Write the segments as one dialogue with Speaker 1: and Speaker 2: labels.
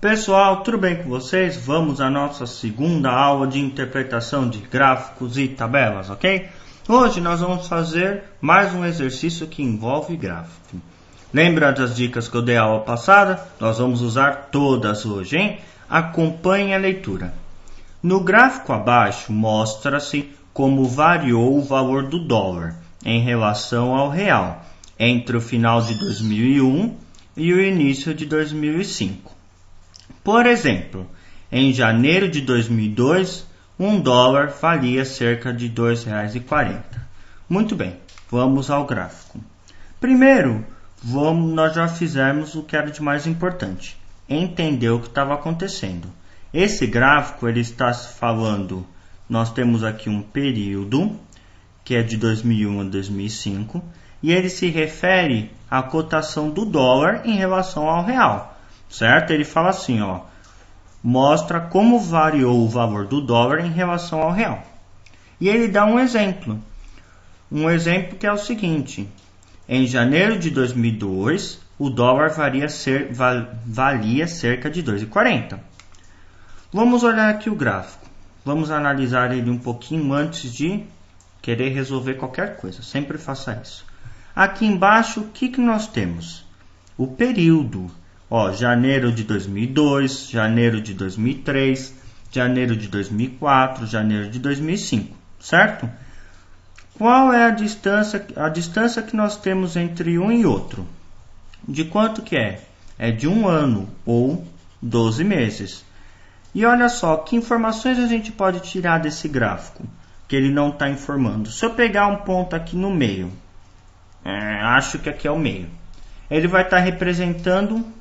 Speaker 1: Pessoal, tudo bem com vocês? Vamos à nossa segunda aula de interpretação de gráficos e tabelas, ok? Hoje nós vamos fazer mais um exercício que envolve gráfico. Lembra das dicas que eu dei a aula passada? Nós vamos usar todas hoje, hein? Acompanhe a leitura. No gráfico abaixo mostra-se como variou o valor do dólar em relação ao real entre o final de 2001 e o início de 2005. Por exemplo, em janeiro de 2002, um dólar valia cerca de R$ 2,40. Muito bem, vamos ao gráfico. Primeiro, nós já fizemos o que era de mais importante, entender o que estava acontecendo. Esse gráfico ele está falando, nós temos aqui um período, que é de 2001 a 2005, e ele se refere à cotação do dólar em relação ao real. Certo? Ele fala assim, ó, mostra como variou o valor do dólar em relação ao real. E ele dá um exemplo que é o seguinte: em janeiro de 2002, o dólar valia cerca de 2,40. Vamos olhar aqui o gráfico. Vamos analisar ele um pouquinho antes de querer resolver qualquer coisa. Sempre faça isso. Aqui embaixo, o que nós temos? O período. Ó, janeiro de 2002, janeiro de 2003, janeiro de 2004, janeiro de 2005, certo? Qual é a distância que nós temos entre um e outro? De quanto que é? É de um ano ou 12 meses. E olha só, que informações a gente pode tirar desse gráfico que ele não está informando? Se eu pegar um ponto aqui no meio, acho que aqui é o meio, ele vai estar representando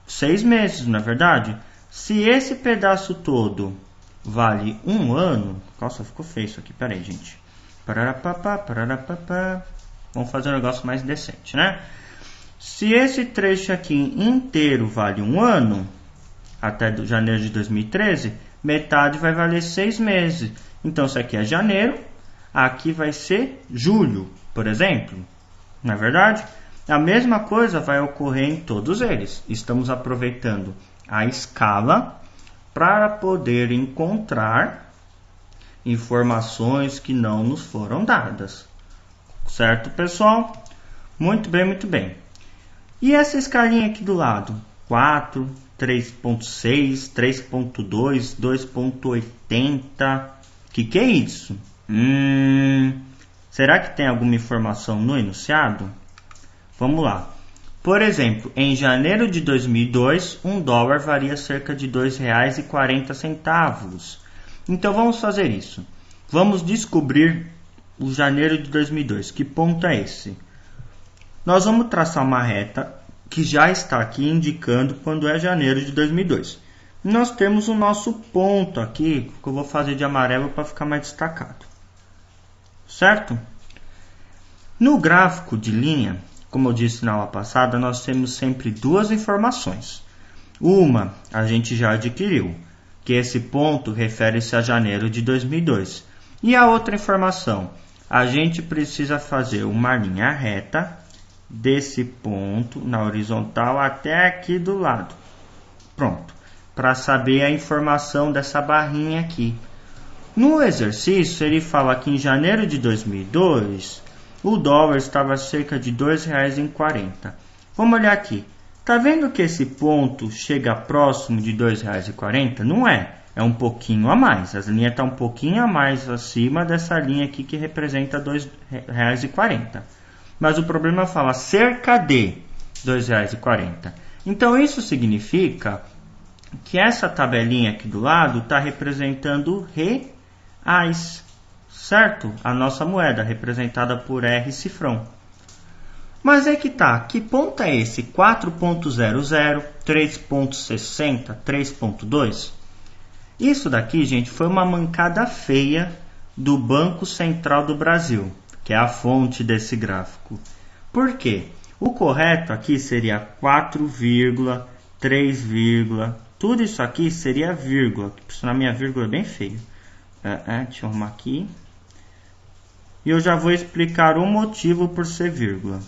Speaker 1: 6 meses, não é verdade? Se esse pedaço todo vale um ano... Nossa, ficou feio isso aqui. Pera aí, gente. Vamos fazer um negócio mais decente, né? Se esse trecho aqui inteiro vale um ano, até janeiro de 2013, metade vai valer 6 meses. Então, se aqui é janeiro, aqui vai ser julho, por exemplo. Não é verdade? A mesma coisa vai ocorrer em todos eles. Estamos aproveitando a escala para poder encontrar informações que não nos foram dadas. Certo, pessoal? Muito bem, muito bem. E essa escalinha aqui do lado? 4, 3.6, 3.2, 2.80. Que é isso? Será que tem alguma informação no enunciado? Vamos lá. Por exemplo, em janeiro de 2002, um dólar valia cerca de R$ 2,40. Então vamos fazer isso. Vamos descobrir o janeiro de 2002. Que ponto é esse? Nós vamos traçar uma reta que já está aqui indicando quando é janeiro de 2002. Nós temos o nosso ponto aqui, que eu vou fazer de amarelo para ficar mais destacado. Certo? No gráfico de linha, como eu disse na aula passada, nós temos sempre duas informações. Uma a gente já adquiriu, que esse ponto refere-se a janeiro de 2002. E a outra informação, a gente precisa fazer uma linha reta desse ponto na horizontal até aqui do lado. Pronto, para saber a informação dessa barrinha aqui. No exercício, ele fala que em janeiro de 2002... o dólar estava cerca de R$ 2,40. Vamos olhar aqui. Está vendo que esse ponto chega próximo de R$ 2,40? Não é. É um pouquinho a mais. As linhas estão um pouquinho a mais acima dessa linha aqui que representa R$ 2,40. Mas o problema fala cerca de R$ 2,40. Então isso significa que essa tabelinha aqui do lado está representando reais. Certo? A nossa moeda, representada por R cifrão. Mas é que tá. Que ponto é esse? 4.00, 3.60, 3.2? Isso daqui, gente, foi uma mancada feia do Banco Central do Brasil, que é a fonte desse gráfico. Por quê? O correto aqui seria 4, 3, tudo isso aqui seria vírgula. Na minha vírgula é bem feio. Deixa eu arrumar aqui. E eu já vou explicar o motivo por ser vírgula.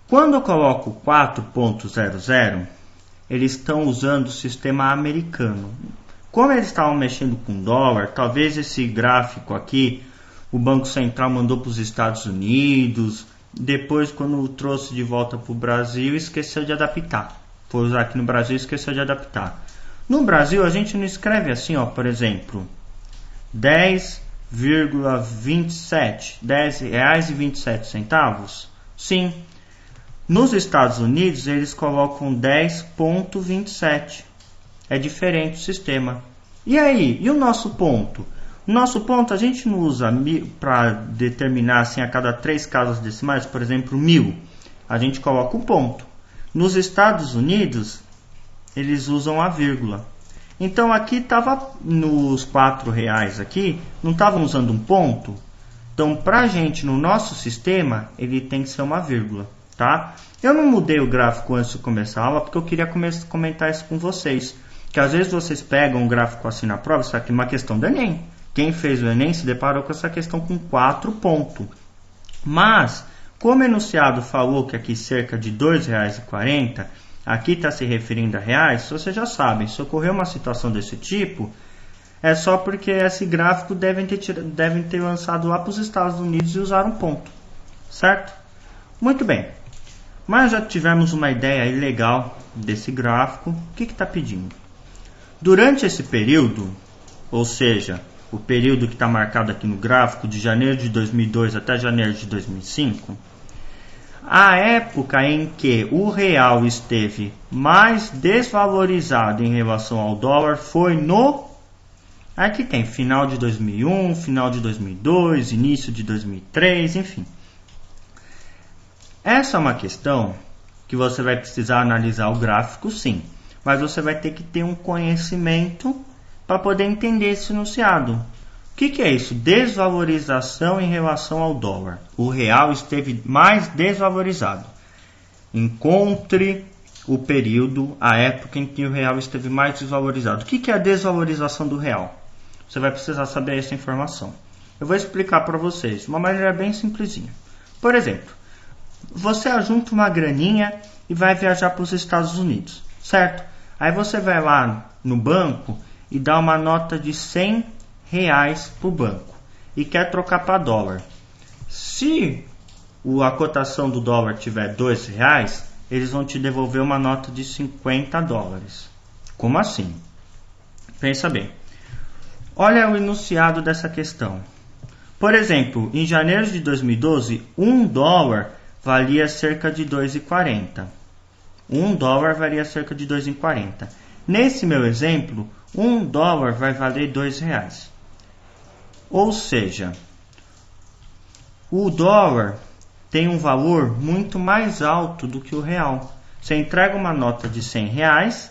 Speaker 1: Quando eu coloco 4.00, eles estão usando o sistema americano. Como eles estavam mexendo com dólar, talvez esse gráfico aqui, o Banco Central mandou para os Estados Unidos, depois quando trouxe de volta para o Brasil, esqueceu de adaptar. Foi usar aqui no Brasil e esqueceu de adaptar. No Brasil a gente não escreve assim, ó, por exemplo, 10,27, R$10,27. Sim. Nos Estados Unidos eles colocam 10,27. É diferente o sistema. E aí? E o nosso ponto? O nosso ponto a gente não usa para determinar assim, a cada 3 casas decimais, por exemplo, 1000. A gente coloca o ponto. Nos Estados Unidos, eles usam a vírgula. Então aqui estava nos R$4 aqui, não estavam usando um ponto. Então para a gente, no nosso sistema, ele tem que ser uma vírgula. Tá? Eu não mudei o gráfico antes de começar a aula, porque eu queria comentar isso com vocês. Que às vezes vocês pegam um gráfico assim na prova, isso aqui é uma questão do Enem. Quem fez o Enem se deparou com essa questão com 4 pontos. Mas, como o enunciado falou que aqui cerca de R$2,40, aqui está se referindo a reais, vocês já sabem, se ocorrer uma situação desse tipo, é só porque esse gráfico devem ter lançado lá para os Estados Unidos e usaram ponto. Certo? Muito bem. Mas já tivemos uma ideia aí legal desse gráfico. O que está pedindo? Durante esse período, ou seja, o período que está marcado aqui no gráfico, de janeiro de 2002 até janeiro de 2005, a época em que o real esteve mais desvalorizado em relação ao dólar foi no... Aqui tem final de 2001, final de 2002, início de 2003, enfim. Essa é uma questão que você vai precisar analisar o gráfico, sim. Mas você vai ter que ter um conhecimento para poder entender esse enunciado. O que é isso? Desvalorização em relação ao dólar. O real esteve mais desvalorizado. Encontre o período, a época em que o real esteve mais desvalorizado. O que é a desvalorização do real? Você vai precisar saber essa informação. Eu vou explicar para vocês de uma maneira bem simplesinha. Por exemplo, você ajunta uma graninha e vai viajar para os Estados Unidos, certo? Aí você vai lá no banco e dá uma nota de R$100 para o banco e quer trocar para dólar. Se a cotação do dólar tiver R$2, eles vão te devolver uma nota de $50. Como assim? Pensa bem. Olha o enunciado dessa questão. Por exemplo, em janeiro de 2012, $1 valia cerca de R$2,40. $1 valia cerca de R$2,40. Nesse meu exemplo, $1 vai valer R$2. Ou seja, o dólar tem um valor muito mais alto do que o real. Você entrega uma nota de R$100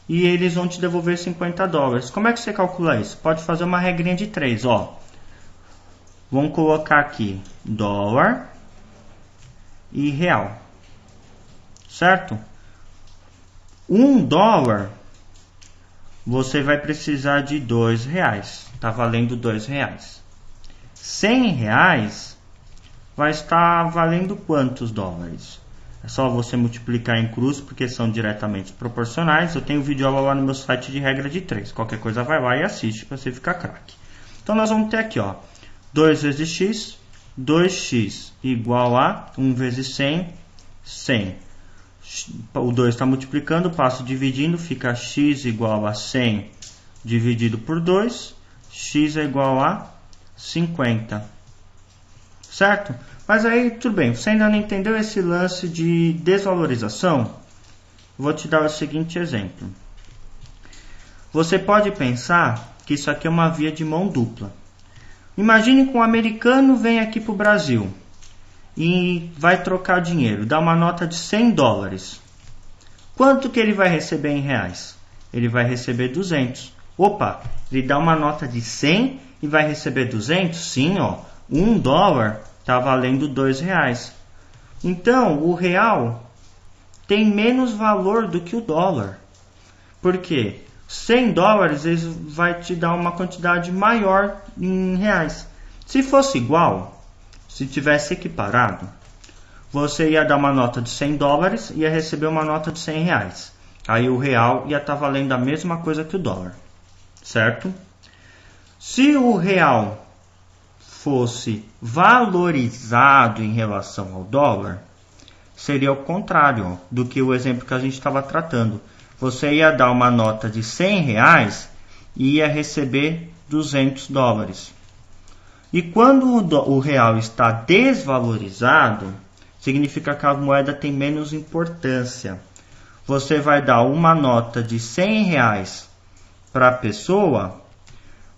Speaker 1: e eles vão te devolver $50. Como é que você calcula isso? Pode fazer uma regrinha de 3. Ó. Vamos colocar aqui dólar e real. Certo? $1 você vai precisar de R$2. Está valendo R$2. R$100 vai estar valendo quantos dólares? É só você multiplicar em cruz, porque são diretamente proporcionais. Eu tenho vídeo aula lá no meu site de regra de 3. Qualquer coisa vai lá e assiste para você ficar craque. Então nós vamos ter aqui, ó, 2 vezes x, 2x igual a 1 vezes 100, 100. O 2 está multiplicando, passo dividindo, fica x igual a 100 dividido por 2, x é igual a 50. Certo? Mas aí, tudo bem, você ainda não entendeu esse lance de desvalorização? Vou te dar o seguinte exemplo. Você pode pensar que isso aqui é uma via de mão dupla. Imagine que um americano vem aqui para o Brasil e vai trocar dinheiro, dá uma nota de $100. Quanto que ele vai receber em reais? Ele vai receber 200. Opa, ele dá uma nota de 100 e vai receber 200? Sim, ó, $1 está valendo R$2. Então, o real tem menos valor do que o dólar. Por quê? $100 eles vai te dar uma quantidade maior em reais. Se fosse igual, se tivesse equiparado, você ia dar uma nota de 100 dólares e ia receber uma nota de 100 reais. Aí o real ia estar valendo a mesma coisa que o dólar, certo? Se o real fosse valorizado em relação ao dólar, seria o contrário do que o exemplo que a gente estava tratando. Você ia dar uma nota de 100 reais e ia receber 200 dólares. E quando o real está desvalorizado, significa que a moeda tem menos importância. Você vai dar uma nota de 100 reais para a pessoa,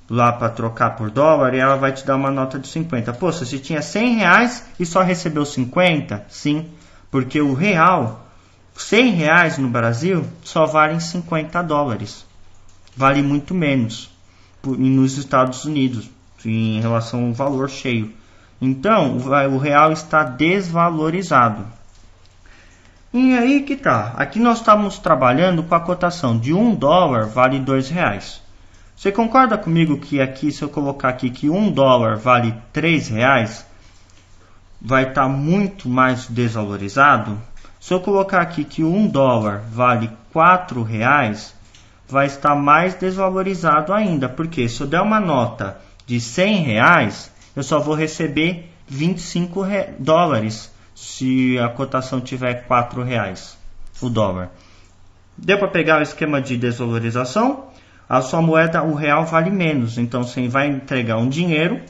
Speaker 1: lá para trocar por dólar, e ela vai te dar uma nota de 50. Pô, você tinha 100 reais e só recebeu 50? Sim, porque o real, 100 reais no Brasil, só vale 50 dólares. Vale muito menos nos Estados Unidos, em relação ao valor cheio. Então, o real está desvalorizado. E aí que tá. Aqui nós estamos trabalhando com a cotação de 1 dólar vale 2 reais. Você concorda comigo que aqui, se eu colocar aqui que 1 dólar vale 3 reais, vai estar muito mais desvalorizado? Se eu colocar aqui que 1 dólar vale 4 reais, vai estar mais desvalorizado ainda. Porque se eu der uma nota de 100 reais, eu só vou receber 25 dólares se a cotação tiver 4 reais o dólar. Deu para pegar o esquema de desvalorização? A sua moeda, o real, vale menos. Então você vai entregar um dinheiro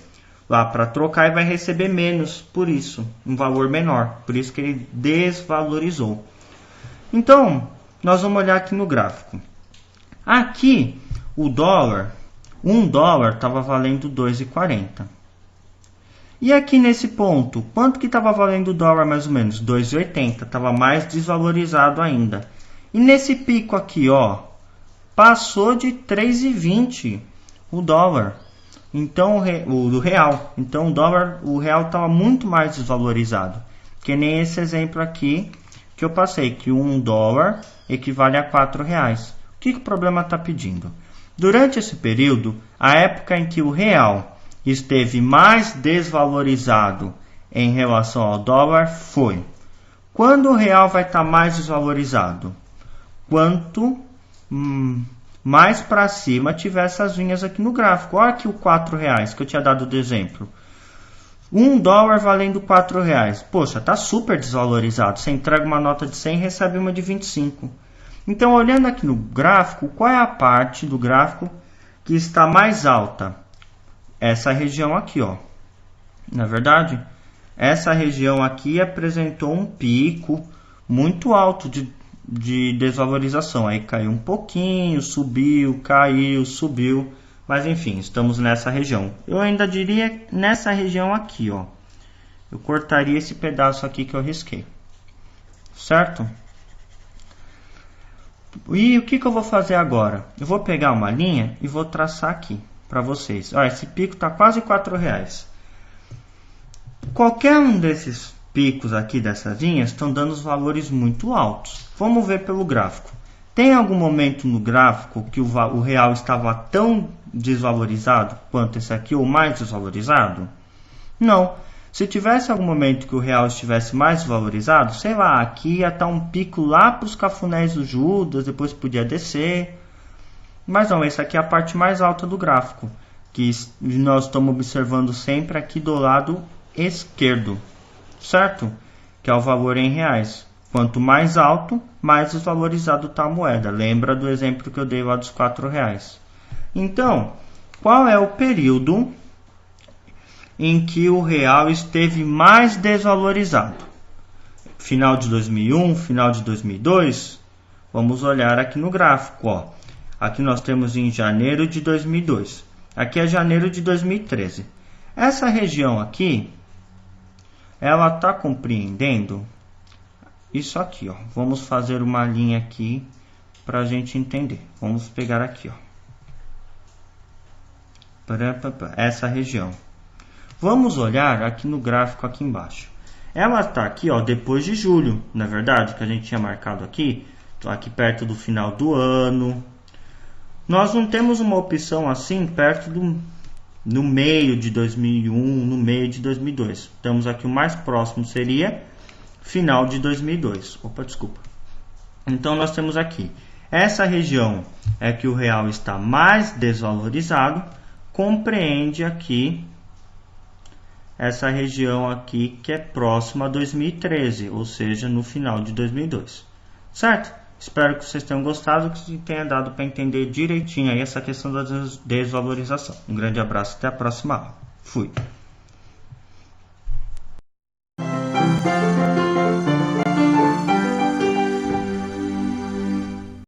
Speaker 1: lá para trocar e vai receber menos por isso, um valor menor. Por isso que ele desvalorizou. Então, nós vamos olhar aqui no gráfico. Aqui, o dólar, 1 dólar estava valendo 2,40. E aqui nesse ponto, quanto que estava valendo o dólar mais ou menos? 2,80, estava mais desvalorizado ainda. E nesse pico aqui, ó, passou de 3,20 o dólar. Então o real. Então o real estava muito mais desvalorizado. Que nem esse exemplo aqui que eu passei, que 1 dólar equivale a 4 reais. O que o problema está pedindo? Durante esse período, a época em que o real esteve mais desvalorizado em relação ao dólar foi: quando o real vai estar mais desvalorizado? Quanto mais para cima tiver essas linhas aqui no gráfico. Olha aqui o 4 reais que eu tinha dado de exemplo. 1 dólar valendo 4 reais. Poxa, está super desvalorizado. Você entrega uma nota de 100 e recebe uma de 25. Então, olhando aqui no gráfico, qual é a parte do gráfico que está mais alta? Essa região aqui, ó. Na verdade, essa região aqui apresentou um pico muito alto de desvalorização. Aí caiu um pouquinho, subiu, caiu, subiu. Mas enfim, estamos nessa região. Eu ainda diria nessa região aqui, ó. Eu cortaria esse pedaço aqui que eu risquei. Certo? E o que eu vou fazer agora? Eu vou pegar uma linha e vou traçar aqui para vocês. Olha, esse pico está quase 4 reais. Qualquer um desses picos aqui dessas linhas estão dando os valores muito altos. Vamos ver pelo gráfico. Tem algum momento no gráfico que o real estava tão desvalorizado quanto esse aqui, ou mais desvalorizado? Não. Se tivesse algum momento que o real estivesse mais desvalorizado, sei lá, aqui ia estar um pico lá para os cafunés do Judas, depois podia descer. Mas não, essa aqui é a parte mais alta do gráfico, que nós estamos observando sempre aqui do lado esquerdo, certo? Que é o valor em reais. Quanto mais alto, mais desvalorizado está a moeda. Lembra do exemplo que eu dei lá dos 4 reais. Então, qual é o período em que o real esteve mais desvalorizado? Final de 2001, final de 2002? Vamos olhar aqui no gráfico, ó. Aqui nós temos em janeiro de 2002. Aqui é janeiro de 2013. Essa região aqui, ela está compreendendo isso aqui, ó. Vamos fazer uma linha aqui para a gente entender. Vamos pegar aqui, ó. Essa região. Vamos olhar aqui no gráfico aqui embaixo. Ela está aqui, ó, depois de julho, na verdade, que a gente tinha marcado aqui. Tô aqui perto do final do ano. Nós não temos uma opção assim perto no meio de 2001, no meio de 2002. Estamos aqui, o mais próximo seria final de 2002. Opa, desculpa. Então nós temos aqui, essa região é que o real está mais desvalorizado, compreende aqui essa região aqui que é próxima a 2013, ou seja, no final de 2002. Certo? Espero que vocês tenham gostado, que tenha dado para entender direitinho aí essa questão da desvalorização. Um grande abraço, até a próxima aula. Fui!